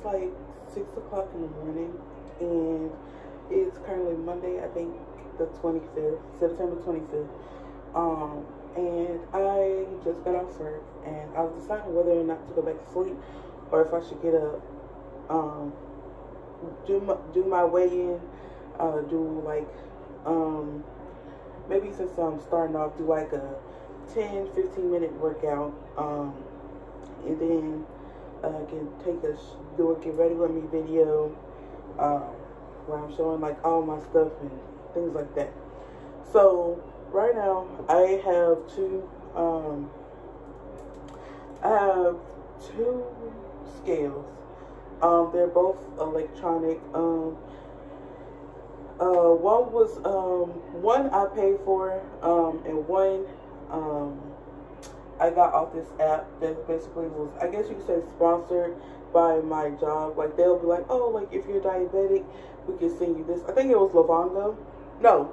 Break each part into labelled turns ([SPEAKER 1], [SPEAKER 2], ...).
[SPEAKER 1] It's like 6 o'clock in the morning, and it's currently Monday, I think the 25th, September 25th. And I just got off work, and I was deciding whether or not to go back to sleep, or if I should get up, do my weigh-in, do like, maybe since I'm starting off, do like a 10-15 minute workout, and then can do a get ready with me video, where I'm showing like all my stuff and things like that. So right now I have two scales. They're both electronic. One I paid for, and one I got off this app that basically was, I guess you could say, sponsored by my job. Like, they'll be like, oh, like, if you're diabetic, we can send you this. I think it was Livongo. No,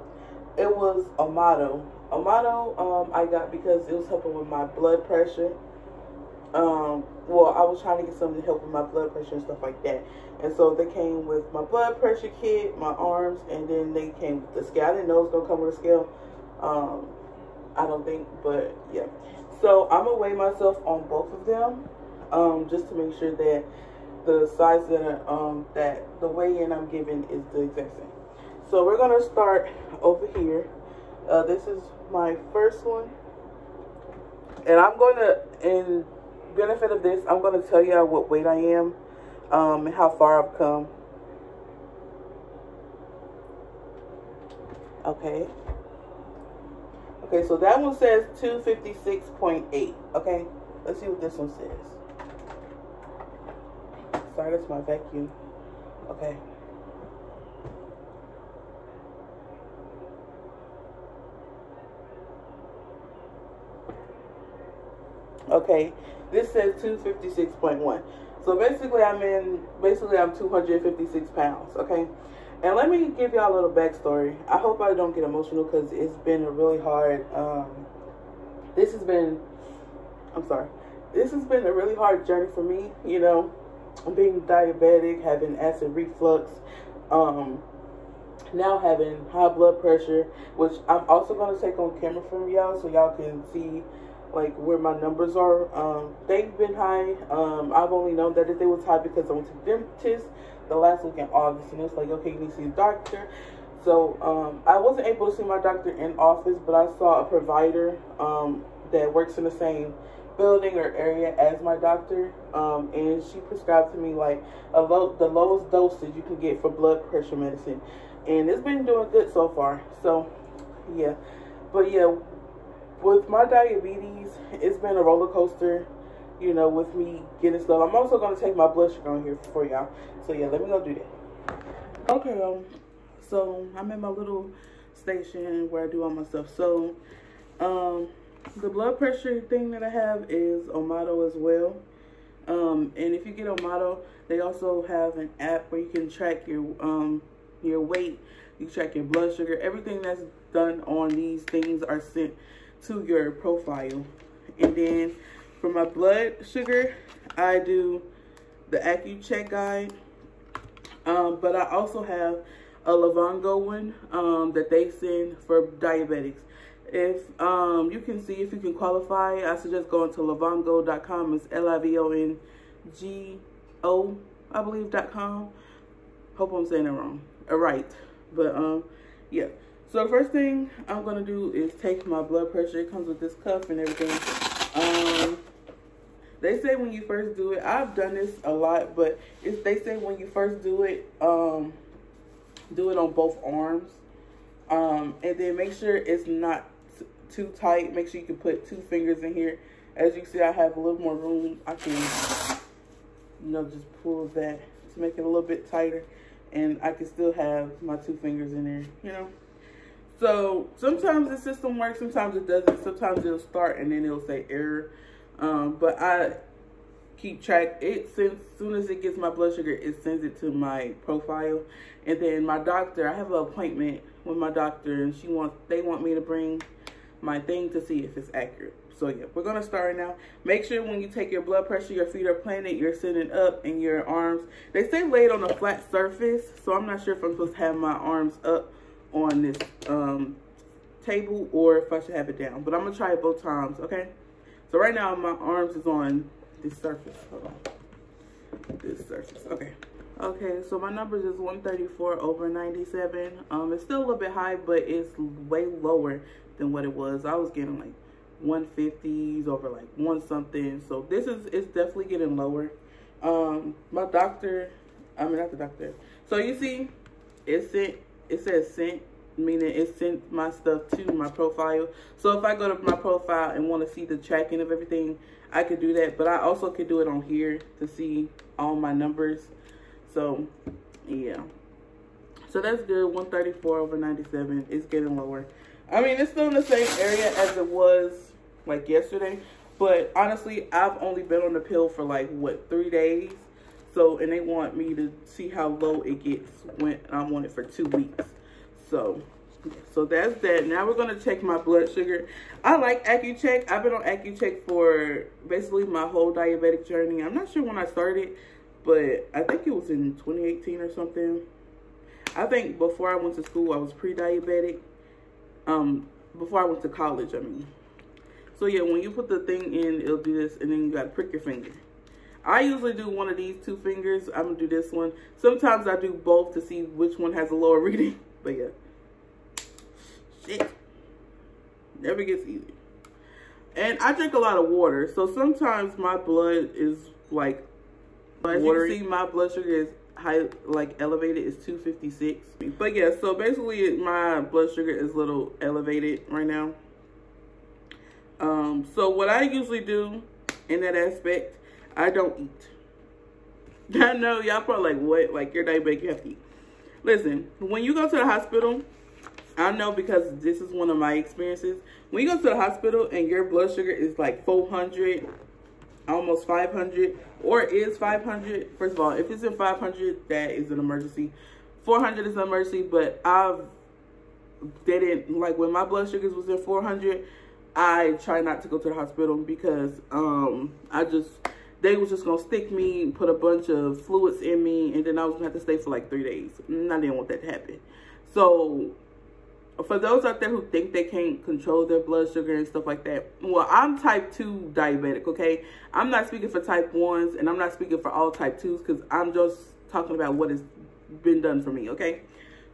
[SPEAKER 1] it was Amato. Amato, I got because it was helping with my blood pressure. Well, I was trying to get something to help with my blood pressure and stuff like that. And so they came with my blood pressure kit, my arms, and then they came with the scale. I didn't know it was going to come with a scale. I don't think, but yeah. So I'm going to weigh myself on both of them, just to make sure that the size that the weigh-in I'm giving is the exact same. So we're going to start over here. This is my first one. And I'm going to, in benefit of this, I'm going to tell you what weight I am, and how far I've come. Okay. Okay, so that one says 256.8. Okay, let's see what this one says. Sorry, that's my vacuum. Okay. Okay, this says 256.1. So basically I'm 256 pounds, okay? And let me give y'all a little backstory. I hope I don't get emotional because it's been a really hard, this has been a really hard journey for me, you know, being diabetic, having acid reflux, now having high blood pressure, which I'm also going to take on camera from y'all so y'all can see like where my numbers are. They've been high. I've only known that they was high because I went to the dentist the last week in August, and it's like, okay, you need to see a doctor. So I wasn't able to see my doctor in office, but I saw a provider that works in the same building or area as my doctor, and she prescribed to me like the lowest dosage you can get for blood pressure medicine, and it's been doing good so far. So yeah, but yeah, with my diabetes, it's been a roller coaster, you know, with me getting stuff. I'm also going to take my blood sugar on here for y'all. So yeah, let me go do that. Okay, so I'm at my little station where I do all my stuff. So the blood pressure thing that I have is Amato as well. And if you get Amato, they also have an app where you can track your weight, you can track your blood sugar. Everything that's done on these things are sent to your profile. And then for my blood sugar, I do the AccuCheck guide, but I also have a Livongo one that they send for diabetics. If you can see if you can qualify, I suggest going to livongo.com. It's LIVONGO, I believe, .com. Hope I'm saying it wrong. Right, but yeah. So the first thing I'm going to do is take my blood pressure. It comes with this cuff and everything. They say when you first do it, I've done this a lot, but they say when you first do it on both arms. And then make sure it's not too tight. Make sure you can put 2 fingers in here. As you can see, I have a little more room. I can, you know, just pull that to make it a little bit tighter. And I can still have my 2 fingers in there, you know. So sometimes the system works, sometimes it doesn't. Sometimes it'll start and then it'll say error. But I keep track. As soon as it gets my blood sugar, it sends it to my profile. And then my doctor, I have an appointment with my doctor, and they want me to bring my thing to see if it's accurate. So yeah, we're gonna start right now. Make sure when you take your blood pressure, your feet are planted, you're sitting up, and your arms, they say lay it on a flat surface. So I'm not sure if I'm supposed to have my arms up on this table or if I should have it down. But I'm gonna try it both times, okay? So right now my arms is on this surface. Hold on. This surface, okay. Okay, so my numbers is 134/97. It's still a little bit high, but it's way lower than what it was. I was getting like 150s over like one something. So this is, it's definitely getting lower. My doctor, not the doctor. So you see, it says sent, meaning it sent my stuff to my profile. So if I go to my profile and want to see the tracking of everything, I could do that. But I also could do it on here to see all my numbers. So yeah, so that's good. 134/97. It's getting lower. I mean, it's still in the same area as it was like yesterday, but honestly, I've only been on the pill for like what, 3 days. So, and they want me to see how low it gets when I'm on it for 2 weeks. So that's that. Now we're gonna check my blood sugar. I like AccuCheck. I've been on AccuCheck for basically my whole diabetic journey. I'm not sure when I started, but I think it was in 2018 or something. I think before I went to school, I was pre-diabetic. Before I went to college, I mean. So yeah, when you put the thing in, it'll do this, and then you gotta prick your finger. I usually do one of these 2 fingers. I'm gonna do this one. Sometimes I do both to see which one has a lower reading. But yeah. Shit. Never gets easy. And I drink a lot of water, so sometimes my blood is like, as you can see, my blood sugar is high, like elevated. Is 256. But yeah, so basically my blood sugar is a little elevated right now. So what I usually do in that aspect, I don't eat. I know y'all probably like, what? Like, you're diabetic, you have to eat. Listen, when you go to the hospital, I know because this is one of my experiences. When you go to the hospital and your blood sugar is like 400, almost 500, or is 500. First of all, if it's in 500, that is an emergency. 400 is an emergency, but they didn't, like when my blood sugars was in 400, I try not to go to the hospital because they was just gonna stick me, put a bunch of fluids in me, and then I was gonna have to stay for like 3 days. And I didn't want that to happen. So for those out there who think they can't control their blood sugar and stuff like that, well, I'm type 2 diabetic, okay? I'm not speaking for type 1s, and I'm not speaking for all type 2s, because I'm just talking about what has been done for me, okay?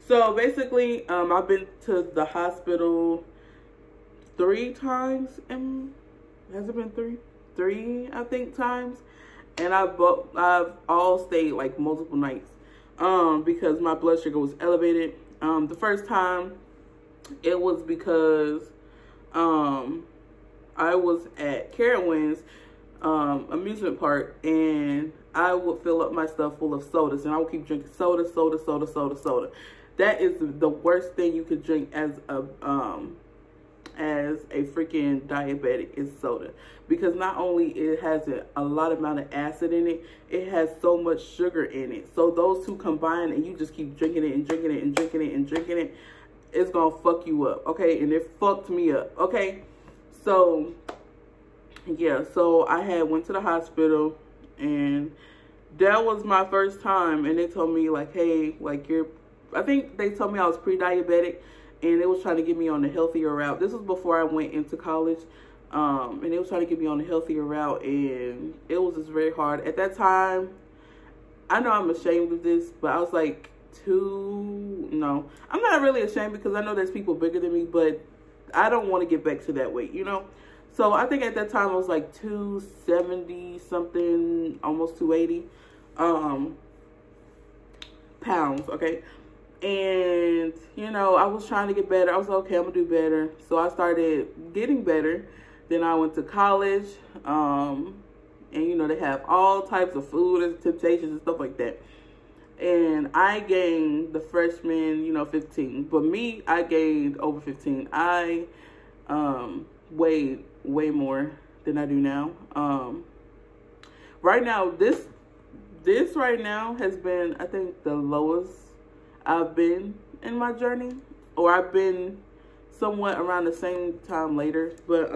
[SPEAKER 1] So basically, I've been to the hospital 3 times, and has it been 3? 3, I think, times, and I've all stayed like multiple nights, because my blood sugar was elevated. The first time, it was because I was at Carowinds amusement park, and I would fill up my stuff full of sodas, and I would keep drinking soda. That is the worst thing you could drink as a freaking diabetic, is soda, because not only it has a lot amount of acid in it, it has so much sugar in it. So those two combined, and you just keep drinking it and drinking it and drinking it and drinking it, it's gonna fuck you up, okay? And it fucked me up, okay? So yeah, so I went to the hospital, and that was my first time, and they told me like, hey, like I think they told me I was pre-diabetic, and they was trying to get me on the healthier route. This was before I went into college, and they was trying to get me on the healthier route, and it was just very hard. At that time, I know I'm ashamed of this, but I was like, no, I'm not really ashamed, because I know there's people bigger than me, but I don't want to get back to that weight, you know? So I think at that time I was like 270 something, almost 280 pounds, okay? And, you know, I was trying to get better. I was like, okay, I'm gonna do better. So I started getting better. Then I went to college, and, you know, they have all types of food and temptations and stuff like that. And I gained the freshman, you know, 15. But me, I gained over 15. I weighed way more than I do now. Right now, this right now has been, I think, the lowest I've been in my journey. Or I've been somewhat around the same time later. But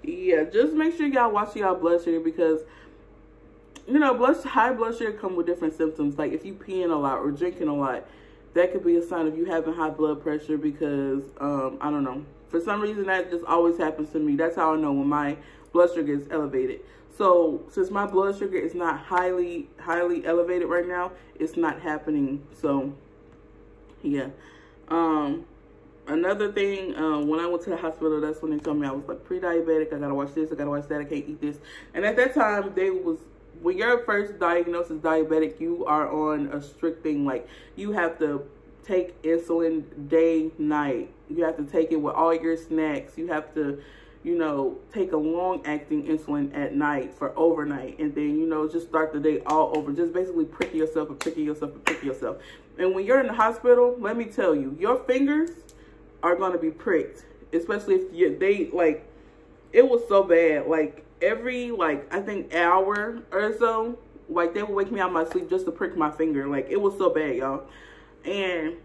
[SPEAKER 1] Yeah, just make sure y'all watch y'all blood sugar, because you know, high blood sugar come with different symptoms. Like if you peeing a lot or drinking a lot, that could be a sign of you having high blood pressure, because I don't know, for some reason that just always happens to me. That's how I know when my blood sugar is elevated. So since my blood sugar is not highly elevated right now, it's not happening. So yeah. Another thing, when I went to the hospital, that's when they told me I was like pre-diabetic. I gotta watch this, I gotta watch that, I can't eat this. And at that time, when you're first diagnosed as diabetic, you are on a strict thing. Like, you have to take insulin day, night. You have to take it with all your snacks. You have to, you know, take a long-acting insulin at night for overnight. And then, you know, just start the day all over. Just basically pricking yourself and pricking yourself and pricking yourself. And when you're in the hospital, let me tell you, your fingers are going to be pricked. Especially if like, it was so bad. Like, every, like, I think hour or so, like, they would wake me out of my sleep just to prick my finger. Like, it was so bad, y'all. And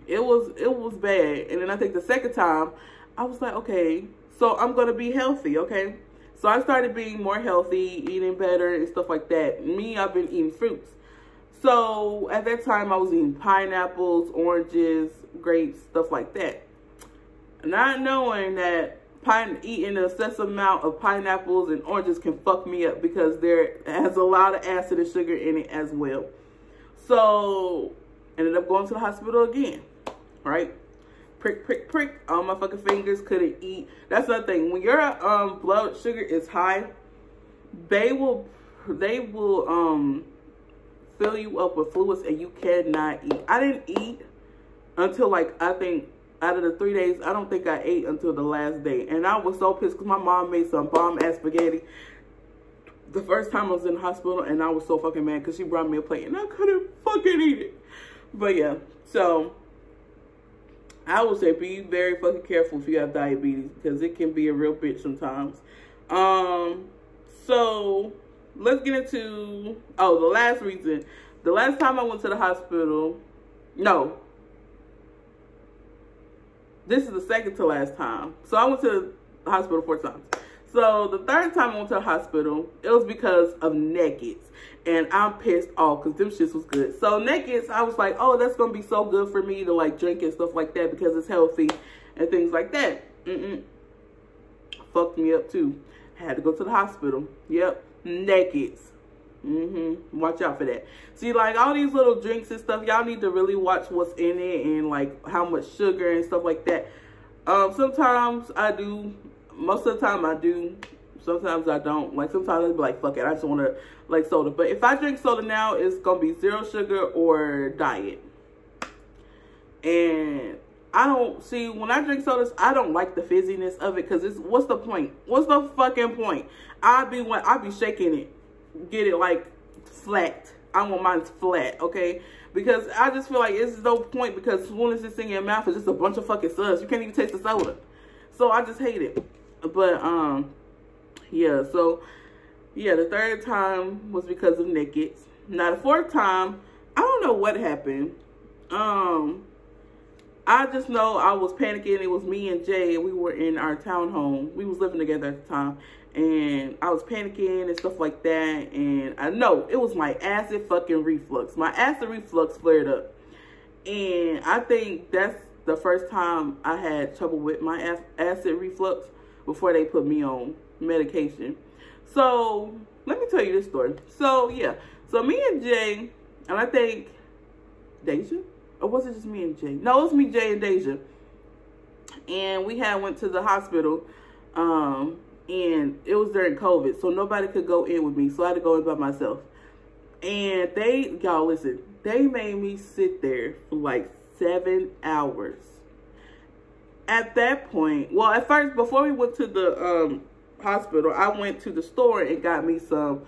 [SPEAKER 1] it was bad. And then I think the second time, I was like, okay, so I'm going to be healthy, okay? So I started being more healthy, eating better and stuff like that. Me, I've been eating fruits. So at that time, I was eating pineapples, oranges, grapes, stuff like that. Not knowing that eating an excessive amount of pineapples and oranges can fuck me up, because there has a lot of acid and sugar in it as well. So ended up going to the hospital again, right? Prick, prick, prick. All my fucking fingers, couldn't eat. That's the thing. When your blood sugar is high, they will fill you up with fluids and you cannot eat. I didn't eat until, like, I think out of the 3 days, I don't think I ate until the last day. And I was so pissed because my mom made some bomb-ass spaghetti the first time I was in the hospital, and I was so fucking mad because she brought me a plate and I couldn't fucking eat it. But yeah, so I would say be very fucking careful if you have diabetes, because it can be a real bitch sometimes. So let's get into, the last reason. The last time I went to the hospital, no, this is the second to last time. So I went to the hospital 4 times. So the third time I went to the hospital, it was because of Nuggets. And I'm pissed off because them shits was good. So Nuggets, I was like, oh, that's going to be so good for me to, like, drink and stuff like that because it's healthy and things like that. Fucked me up too. Had to go to the hospital. Yep. Nuggets. Watch out for that. See, like, all these little drinks and stuff, y'all need to really watch what's in it and, like, how much sugar and stuff like that. Sometimes I do. Most of the time I do. Sometimes I don't. Like, sometimes I'll be like, fuck it, I just want to, like, soda. But if I drink soda now, it's going to be 0 sugar or diet. And I don't, see, when I drink sodas, I don't like the fizziness of it, because what's the point? What's the fucking point? I'll be shaking it. Get it, like, flat. I want mine flat, okay? Because I just feel like it's no point, because as soon as it's in your mouth, it's just a bunch of fucking suds. You can't even taste the soda. So I just hate it. But, yeah, so, yeah, the third time was because of Nuggets. Now, the fourth time, I don't know what happened. I just know I was panicking. It was me and Jay, and we were in our townhome. We was living together at the time. And I was panicking and stuff like that. And I know it was my acid fucking reflux. My acid reflux flared up. And I think that's the first time I had trouble with my acid reflux before they put me on medication. So let me tell you this story. So yeah, so me and Jay, and I think Deja, or was it just me and Jay? No, it was me, Jay, and Deja. And we went to the hospital, and it was during COVID, so nobody could go in with me, so I had to go in by myself. And y'all listen, they made me sit there for like 7 hours. At that point, well, at first, before we went to the hospital, I went to the store and got me some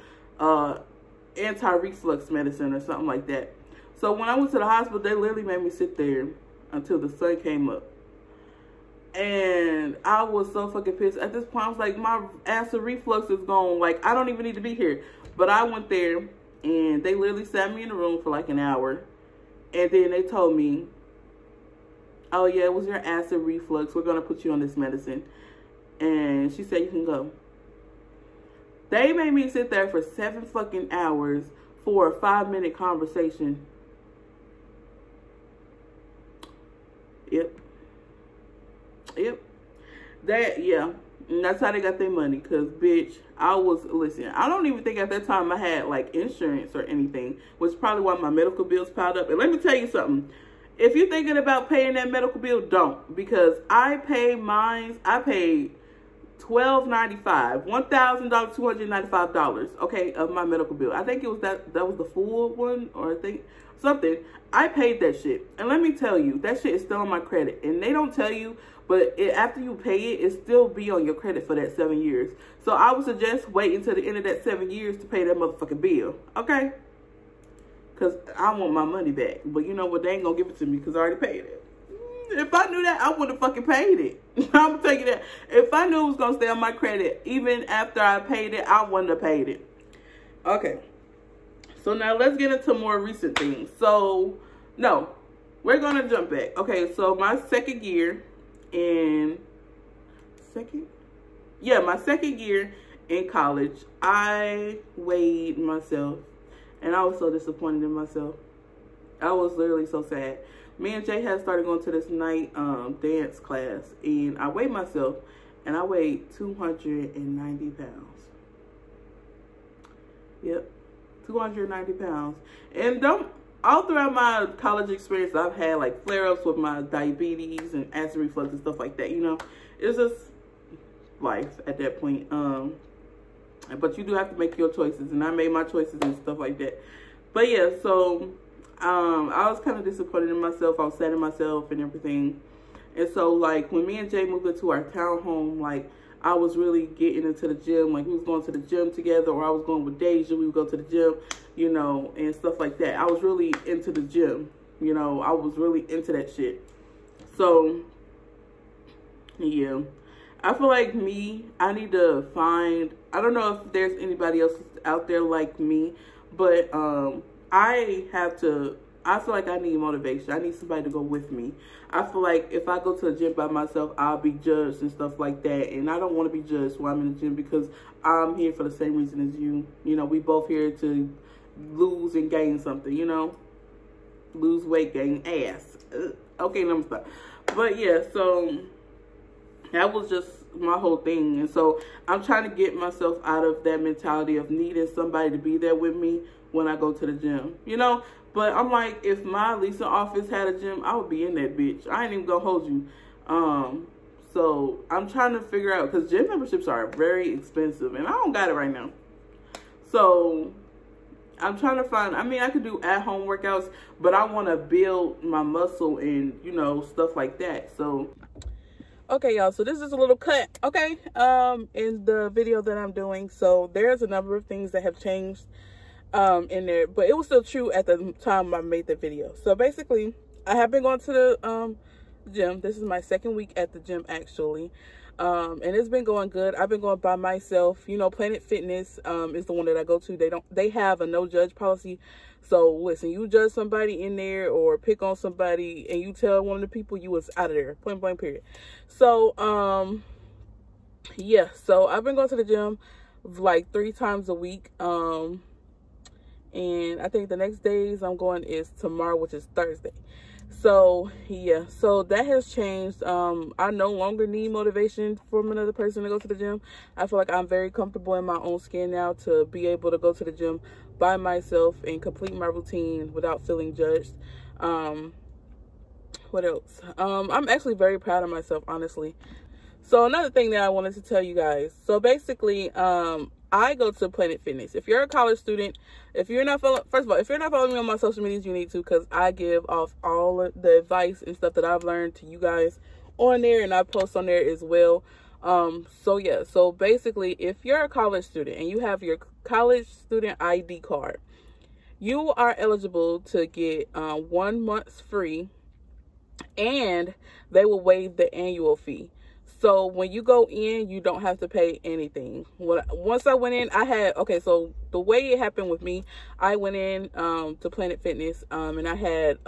[SPEAKER 1] anti-reflux medicine or something like that. So when I went to the hospital, they literally made me sit there until the sun came up. And I was so fucking pissed. At this point, I was like, my acid reflux is gone. Like, I don't even need to be here. But I went there, and they literally sat me in the room for like an hour. And then they told me, oh yeah, it was your acid reflux. We're going to put you on this medicine. and she said you can go. They made me sit there for 7 fucking hours for a 5-minute conversation. Yep. Yeah. And that's how they got their money. Because, bitch, listen, I don't even think at that time I had, like, insurance or anything. Which is probably why my medical bills piled up. And let me tell you something. If you're thinking about paying that medical bill, don't. Because I paid $1,295, $295, okay, of my medical bill. I think it was that was the full one, or I think something. I paid that shit. And let me tell you, that shit is still on my credit. And they don't tell you, but after you pay it, it still be on your credit for that 7 years. So I would suggest waiting until the end of that 7 years to pay that motherfucking bill, okay? Because I want my money back. But you know what? They ain't going to give it to me because I already paid it. If I knew that, I would have fucking paid it. I'm going to tell you that. If I knew it was going to stay on my credit, even after I paid it, I wouldn't have paid it. Okay. So now let's get into more recent things. So, no. We're going to jump back. Okay, so my second year in college, I weighed myself. And I was so disappointed in myself. I was literally so sad. Me and Jay had started going to this night dance class. And I weighed myself. And I weighed 290 pounds. Yep. 290 pounds. And all throughout my college experience, I've had like flare-ups with my diabetes and acid reflux and stuff like that. You know, it's just life at that point. But you do have to make your choices, and I made my choices and stuff like that. But yeah, so I was kind of disappointed in myself. I was sad in myself and everything. And so like when me and Jay moved into our townhome, like I was really getting into the gym. Like we was going to the gym together, or I was going with Deja. We would go to the gym, you know, and stuff like that. I was really into the gym, you know. I was really into that shit. So yeah. I feel like I need to find, I don't know if there's anybody else out there like me, but I feel like I need motivation. I need somebody to go with me. I feel like if I go to the gym by myself, I'll be judged and stuff like that. And I don't want to be judged while I'm in the gym because I'm here for the same reason as you. You know, we both here to lose and gain something, you know. Lose weight, gain ass. Okay, let me stop. But yeah, so that was just my whole thing. And so I'm trying to get myself out of that mentality of needing somebody to be there with me when I go to the gym, you know. But I'm like, if my leasing office had a gym, I would be in that bitch. I ain't even gonna hold you. So I'm trying to figure out, because gym memberships are very expensive and I don't got it right now. So I'm trying to find, I mean, I could do at-home workouts, but I want to build my muscle and, you know, stuff like that. So okay, y'all, so this is a little cut, okay, in the video that I'm doing. So there's a number of things that have changed in there, but it was still true at the time I made the video. So basically, I have been going to the gym. This is my second week at the gym, actually, and it's been going good. I've been going by myself. You know, Planet Fitness is the one that I go to. They have a no judge policy. So listen, you judge somebody in there or pick on somebody and you tell one of the people, you was out of there, point blank period. So yeah, so I've been going to the gym like 3 times a week, and I think the next days I'm going is tomorrow, which is Thursday. So yeah, so that has changed. I no longer need motivation from another person to go to the gym. I feel like I'm very comfortable in my own skin now to be able to go to the gym by myself and complete my routine without feeling judged. What else? I'm actually very proud of myself, honestly. So another thing that I wanted to tell you guys. So basically, I go to Planet Fitness. If you're a college student, if you're not following me on my social medias, you need to, because I give off all of the advice and stuff that I've learned to you guys on there, and I post on there as well. So yeah, so basically, if you're a college student and you have your college student ID card, you are eligible to get 1 month free, and they will waive the annual fee. So when you go in, you don't have to pay anything. Once I went in, so the way it happened with me, I went in to Planet Fitness, and I had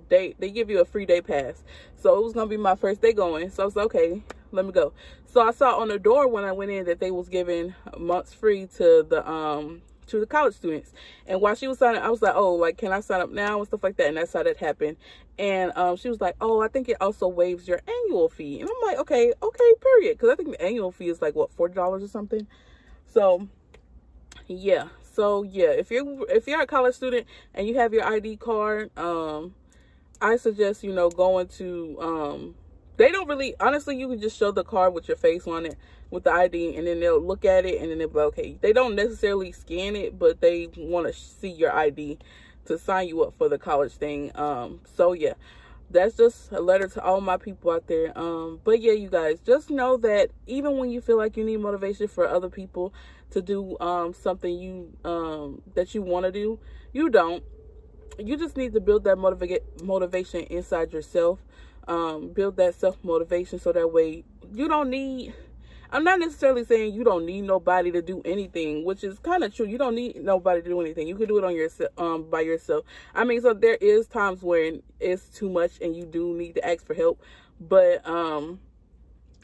[SPEAKER 1] they give you a free day pass. So it was going to be my first day going. So I was like, okay, let me go. So I saw on the door when I went in that they was giving months free to the college students. And while she was signing, I was like, oh, like, can I sign up now and stuff like that? And that's how that happened. And she was like, oh, I think it also waives your annual fee. And I'm like, okay, period. Because I think the annual fee is like, what, $40 or something. So yeah. If you're a college student and you have your ID card, I suggest, you know, going to, they don't really, honestly, you can just show the card with your face on it with the ID, and then they'll look at it, and then they'll be like, okay. They don't necessarily scan it, but they want to see your ID to sign you up for the college thing. So yeah, that's just a letter to all my people out there. But yeah, you guys, just know that even when you feel like you need motivation for other people to do something that you want to do, you don't. You just need to build that motivation inside yourself. Build that self-motivation so that way you don't need, I'm not necessarily saying you don't need nobody to do anything, which is kind of true. You don't need nobody to do anything. You can do it on yourself, by yourself. I mean, so there is times when it's too much and you do need to ask for help, but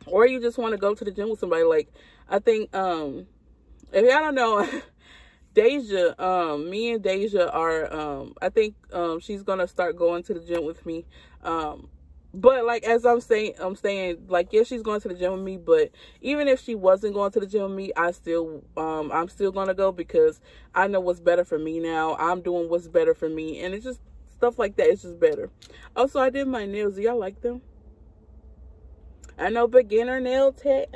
[SPEAKER 1] or you just want to go to the gym with somebody. Like, I think if y'all don't know, Deja, me and Deja are, I think, she's gonna start going to the gym with me. But like, as I'm saying, like, yeah, she's going to the gym with me, but even if she wasn't going to the gym with me, I'm still gonna go because I know what's better for me now. I'm doing what's better for me, and it's just stuff like that. It's just better. Also, I did my nails. Do y'all like them? I know, beginner nail tech.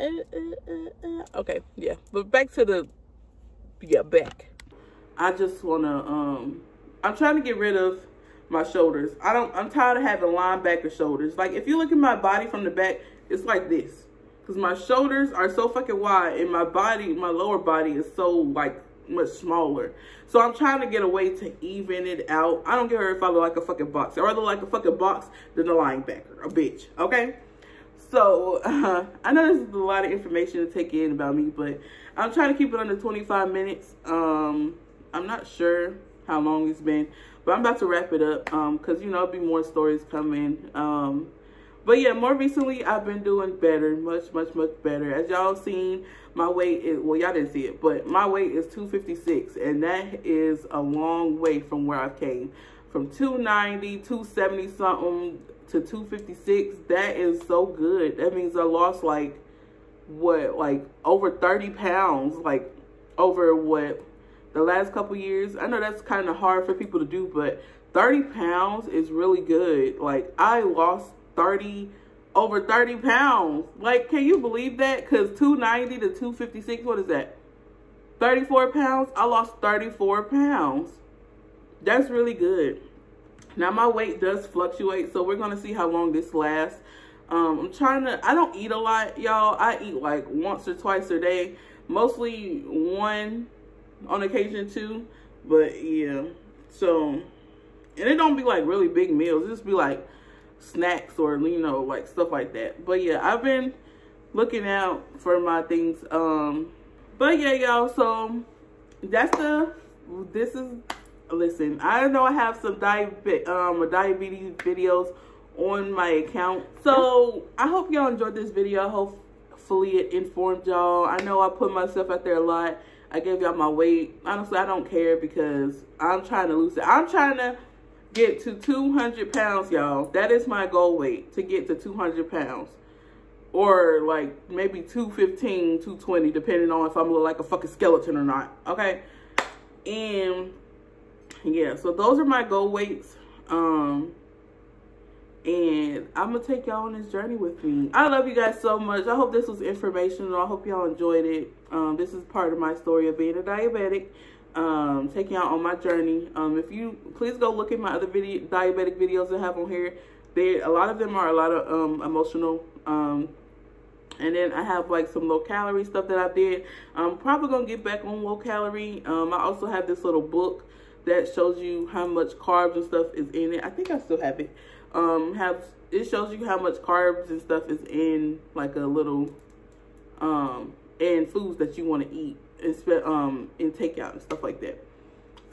[SPEAKER 1] Okay, yeah, but back to the, back. I just wanna, I'm trying to get rid of my shoulders. I'm tired of having linebacker shoulders. Like, if you look at my body from the back, it's like this. Because my shoulders are so fucking wide, and my lower body is so, like, much smaller. So I'm trying to get a way to even it out. I don't care if I look like a fucking boxer. I'd rather like a fucking box than a linebacker. A bitch. Okay? So, I know this is a lot of information to take in about me, but I'm trying to keep it under 25 minutes. I'm not sure how long it's been, but I'm about to wrap it up, because, you know, there'll be more stories coming. But yeah, more recently, I've been doing better, much better. As y'all seen, my weight is, well, y'all didn't see it, but my weight is 256, and that is a long way from where I came. From 290, 270 something to 256, that is so good. That means I lost, like, what, like, over 30 pounds, like, over what, the last couple years. I know that's kind of hard for people to do, but 30 pounds is really good. Like, I lost over 30 pounds. Like, can you believe that? Because 290 to 256, what is that? 34 pounds? I lost 34 pounds. That's really good. Now, my weight does fluctuate, so we're going to see how long this lasts. I don't eat a lot, y'all. I eat like once or twice a day. Mostly one, on occasion two. But yeah, so, and it don't be like really big meals. It just be like snacks or, you know, like stuff like that. But yeah, I've been looking out for my things. But yeah, y'all, so that's listen, I know I have some diabetes videos on my account. So I hope y'all enjoyed this video. Hopefully it informed y'all. I know I put myself out there a lot. I gave y'all my weight. Honestly, I don't care because I'm trying to lose it. I'm trying to get to 200 pounds, y'all. That is my goal weight, to get to 200 pounds. Or like maybe 215, 220, depending on if I'm look like a fucking skeleton or not. Okay? And yeah, so those are my goal weights. And I'm going to take y'all on this journey with me. I love you guys so much. I hope this was informational. I hope y'all enjoyed it. This is part of my story of being a diabetic. Taking y'all on my journey. If you, please go look at my other diabetic videos I have on here. A lot of them are a lot of emotional. And then I have like some low calorie stuff that I did. I'm probably going to get back on low calorie. I also have this little book that shows you how much carbs and stuff is in it. I think I still have it. It shows you how much carbs and stuff is in like a little and foods that you want to eat in takeout and stuff like that.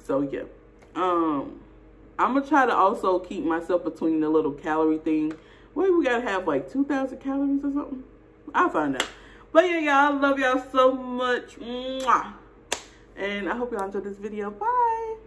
[SPEAKER 1] So yeah, I'm gonna try to also keep myself between the little calorie thing. What, we gotta have like 2,000 calories or something? I'll find out. But yeah, y'all, I love y'all so much. Mwah. And I hope y'all enjoyed this video. Bye.